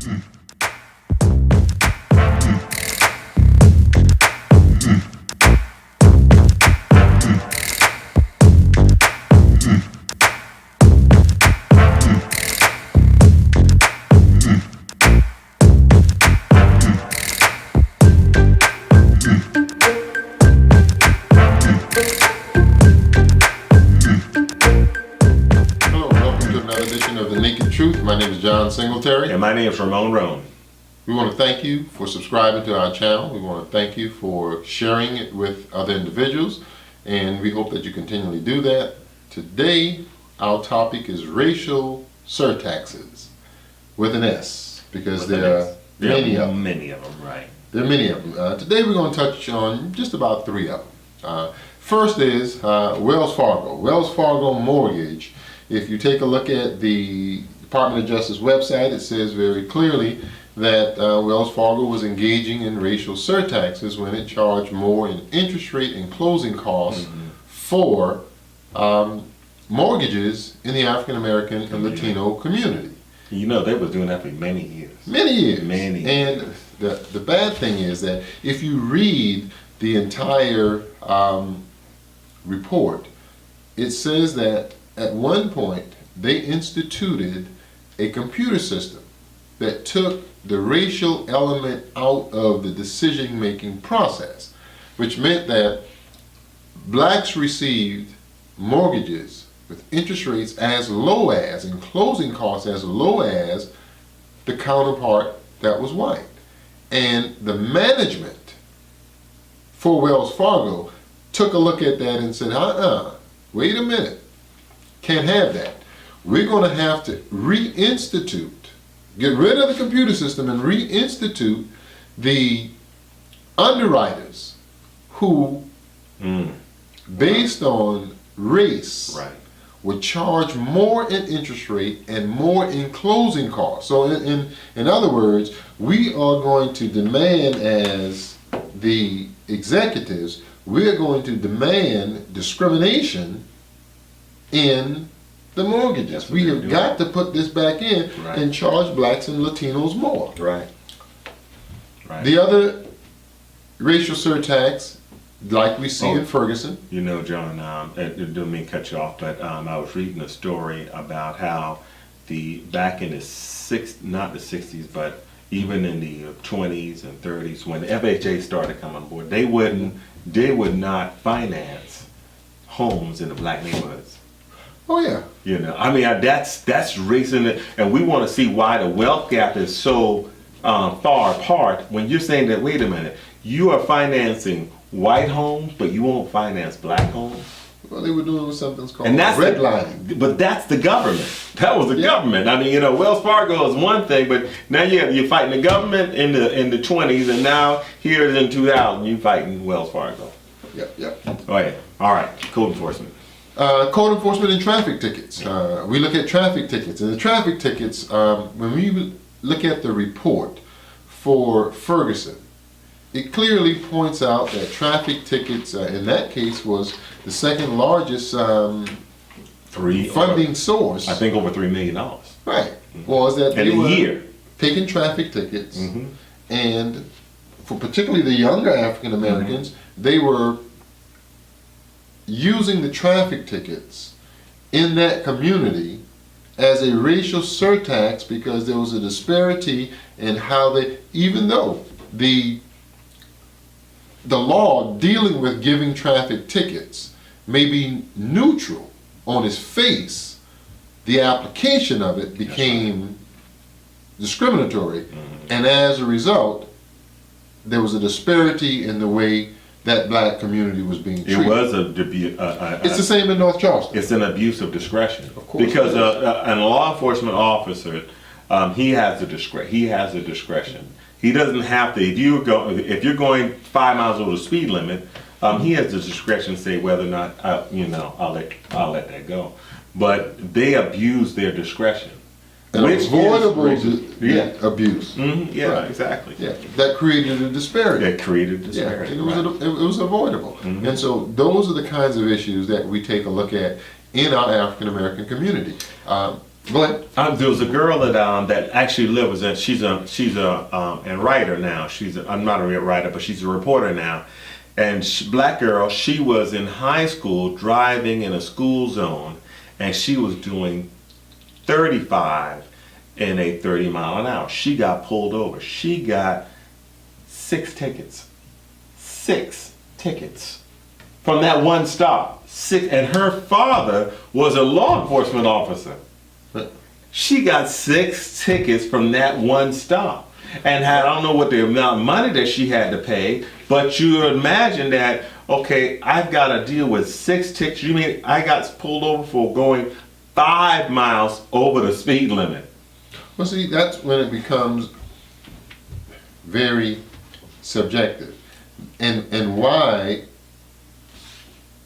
My name is John Singletary. And my name is Ramon Roan. We want to thank you for subscribing to our channel. We want to thank you for sharing it with other individuals, and we hope that you continually do that. Today, our topic is racial surtaxes, with an S, because there are many of them. Many of them, right. There are many of them. Today we're going to touch on just about 3 of them. First is Wells Fargo. Wells Fargo mortgage. If you take a look at the Department of Justice website, it says very clearly that Wells Fargo was engaging in racial surtaxes when it charged more in interest rate and closing costs for mortgages in the African American and Latino community. You know, they was doing that for many years. Many years. Many years. And the bad thing is that if you read the entire report, it says that at one point they instituted a computer system that took the racial element out of the decision-making process, which meant that blacks received mortgages with interest rates as low as and closing costs as low as the counterpart that was white. And the management for Wells Fargo took a look at that and said, wait a minute, can't have that. We're going to have to reinstitute, get rid of the computer system and reinstitute the underwriters who, based on race, would charge more in interest rate and more in closing costs. So in other words, we are going to demand, as the executives, we're going to demand discrimination in the mortgages. We have got to put this back in and charge blacks and Latinos more. Right. The other racial surtax, like we see in Ferguson. You know, John, don't mean to cut you off, but I was reading a story about how back in the not the 60s, but even in the 20s and 30s, when the FHA started coming on board, they would not finance homes in the black neighborhoods. Oh yeah. You know, I mean, that's reason, and we want to see why the wealth gap is so far apart. When you're saying that, wait a minute, you are financing white homes, but you won't finance black homes. Well, they were doing something called redlining. But that's the government. That was the government. I mean, you know, Wells Fargo is one thing, but now you're fighting the government in the 20s, and now here in 2000, you're fighting Wells Fargo. Yep. All right. Code enforcement. Code enforcement and traffic tickets. We look at traffic tickets, and the traffic tickets, when we look at the report for Ferguson, it clearly points out that traffic tickets, in that case, was the second largest funding source. I think over $3 million. Right. Was that they were year taking traffic tickets, and for particularly the younger African Americans, they were using the traffic tickets in that community as a racial surtax, because there was a disparity in how they, even though the law dealing with giving traffic tickets may be neutral on its face, the application of it became discriminatory, and as a result, there was a disparity in the way that black community was being treated. It was it's the same in North Charleston. It's an abuse of discretion. Of course, because a law enforcement officer, he has the discretion. He doesn't have to. If you're going 5 miles over the speed limit, he has the discretion to say whether or not I'll let that go. But they abuse their discretion. Avoidable abuse. Exactly. Yeah, that created a disparity. Yeah, it was avoidable. And so those are the kinds of issues that we take a look at in our African American community. Go ahead. There was a girl that actually lives in. She's a writer now. I'm not a writer, but she's a reporter now. And black girl. She was in high school driving in a school zone, and she was doing 35 in a 30-mile-an-hour. She got pulled over. She got 6 tickets. 6 tickets from that one stop. 6, and her father was a law enforcement officer. She got 6 tickets from that one stop. And I don't know what the amount of money that she had to pay, but you imagine that, okay, I've got to deal with 6 tickets. You mean I got pulled over for going 5 miles over the speed limit? Well, see, that's when it becomes very subjective. And why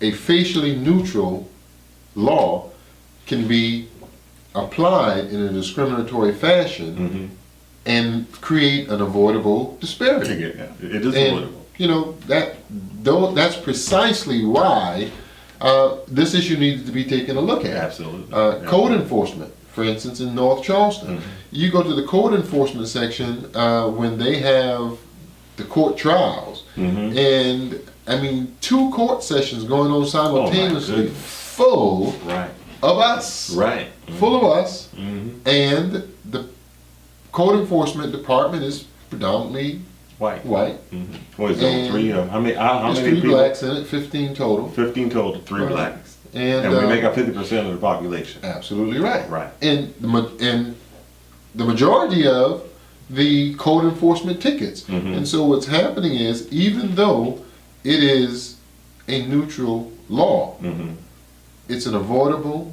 a facially neutral law can be applied in a discriminatory fashion and create an avoidable disparity. Yeah, it is avoidable. You know, that's precisely why this issue needs to be taken a look at. Absolutely. Code enforcement, for instance, in North Charleston. You go to the code enforcement section when they have the court trials, and I mean 2 court sessions going on simultaneously, full of us, full of us, and the code enforcement department is predominantly white. What is it? 3? How many? How There's many 3 people? blacks in it, 15 total. 15 total, 3 blacks, and we make up 50% of the population. Absolutely right. Right. And the majority of the code enforcement tickets. And so what's happening is, even though it is a neutral law, it's an avoidable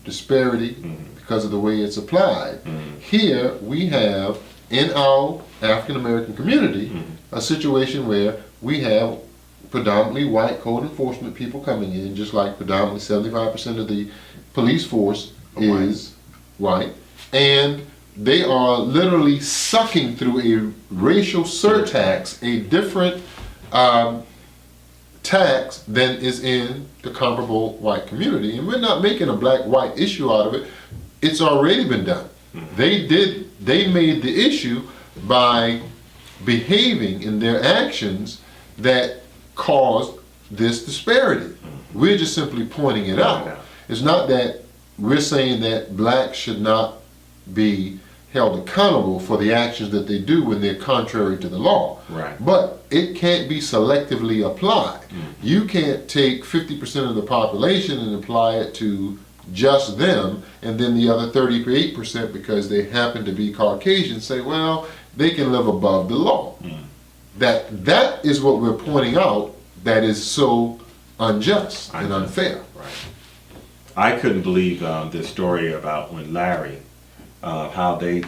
disparity because of the way it's applied. Here we have, in our African American community, a situation where we have predominantly white code enforcement people coming in, just like predominantly 75% of the police force is white, and they are literally sucking through a racial surtax, a different tax than is in the comparable white community. And we're not making a black-white issue out of it. It's already been done. They made the issue by behaving in their actions that caused this disparity. We're just simply pointing it out. It's not that we're saying that blacks should not be held accountable for the actions that they do when they're contrary to the law. But it can't be selectively applied. You can't take 50% of the population and apply it to just them, and then the other 38%, because they happen to be Caucasian, say, well, they can live above the law. That is what we're pointing out that is so unjust and unfair. I couldn't believe this story about when Larry, how they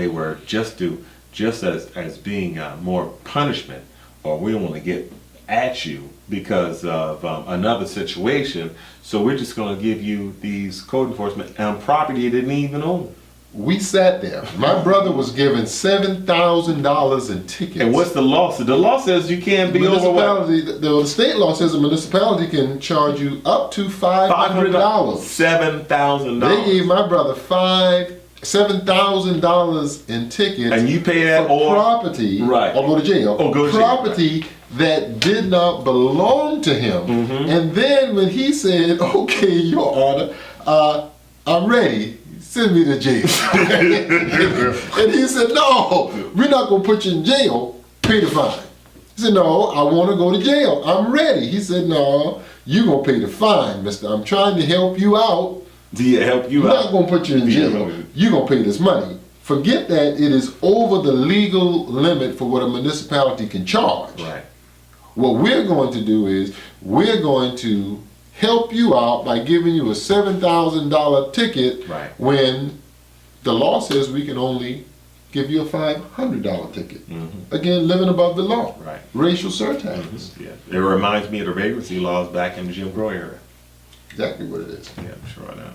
were just as being more punishment, or we don't want to get at you because of another situation, so we're just going to give you these code enforcement on property you didn't even own. We sat there. My brother was given $7,000 in tickets. And what's the law? So the law says you can't be over what? The state law says a municipality can charge you up to $500. $7,000. They gave my brother $7,000 in tickets. And you pay that for property, right? Or go to jail. Or go to property jail, right, that did not belong to him. And then when he said, "Okay, Your Honor, I'm ready. Send me to jail." And he said, "No, we're not going to put you in jail. Pay the fine." He said, "No, I want to go to jail. I'm ready." He said, "No, you're going to pay the fine, mister. I'm trying to help you out. Help you I'm out. not going to put you in jail. You're going to pay this money." Forget that it is over the legal limit for what a municipality can charge. Right. What we're going to do is we're going to help you out by giving you a $7,000 ticket, when the law says we can only give you a $500 ticket. Again, living above the law. Racial surtaxes. It reminds me of the vagrancy laws back in the Jim Crow era. Exactly what it is. Yeah, I'm sure I know.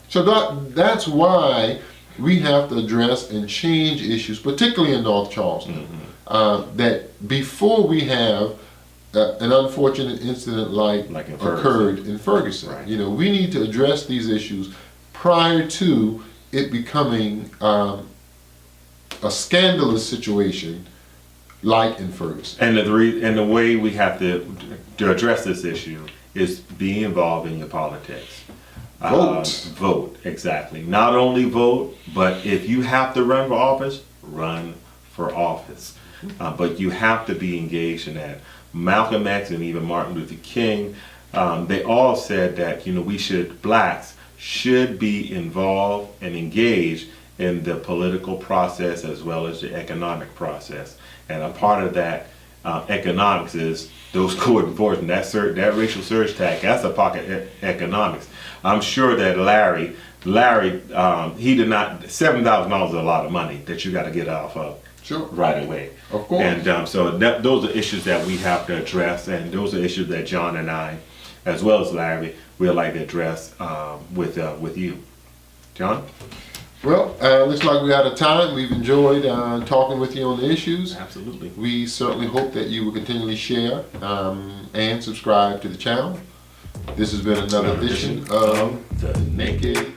So that's why we have to address and change issues, particularly in North Charleston, that before we have an unfortunate incident like occurred in Ferguson. We need to address these issues prior to it becoming a scandalous situation like in Ferguson. And the way we have to address this issue is be involved in your politics. Vote. Vote, exactly. Not only vote, but if you have to run for office, run for office. But you have to be engaged in that. Malcolm X and even Martin Luther King, they all said that, you know, blacks should be involved and engaged in the political process as well as the economic process. And a part of that economics is those code enforcement, that racial surge tax, that's a pocket economics. I'm sure that Larry, he did not, $7,000 is a lot of money that you got to get off of right away. Of course. And so those are issues that we have to address, and those are issues that John and I, as well as Larry, we'd like to address with you. John? Well, looks like we're out of time. We've enjoyed talking with you on the issues. Absolutely. We certainly hope that you will continually share and subscribe to the channel. This has been another edition of The Naked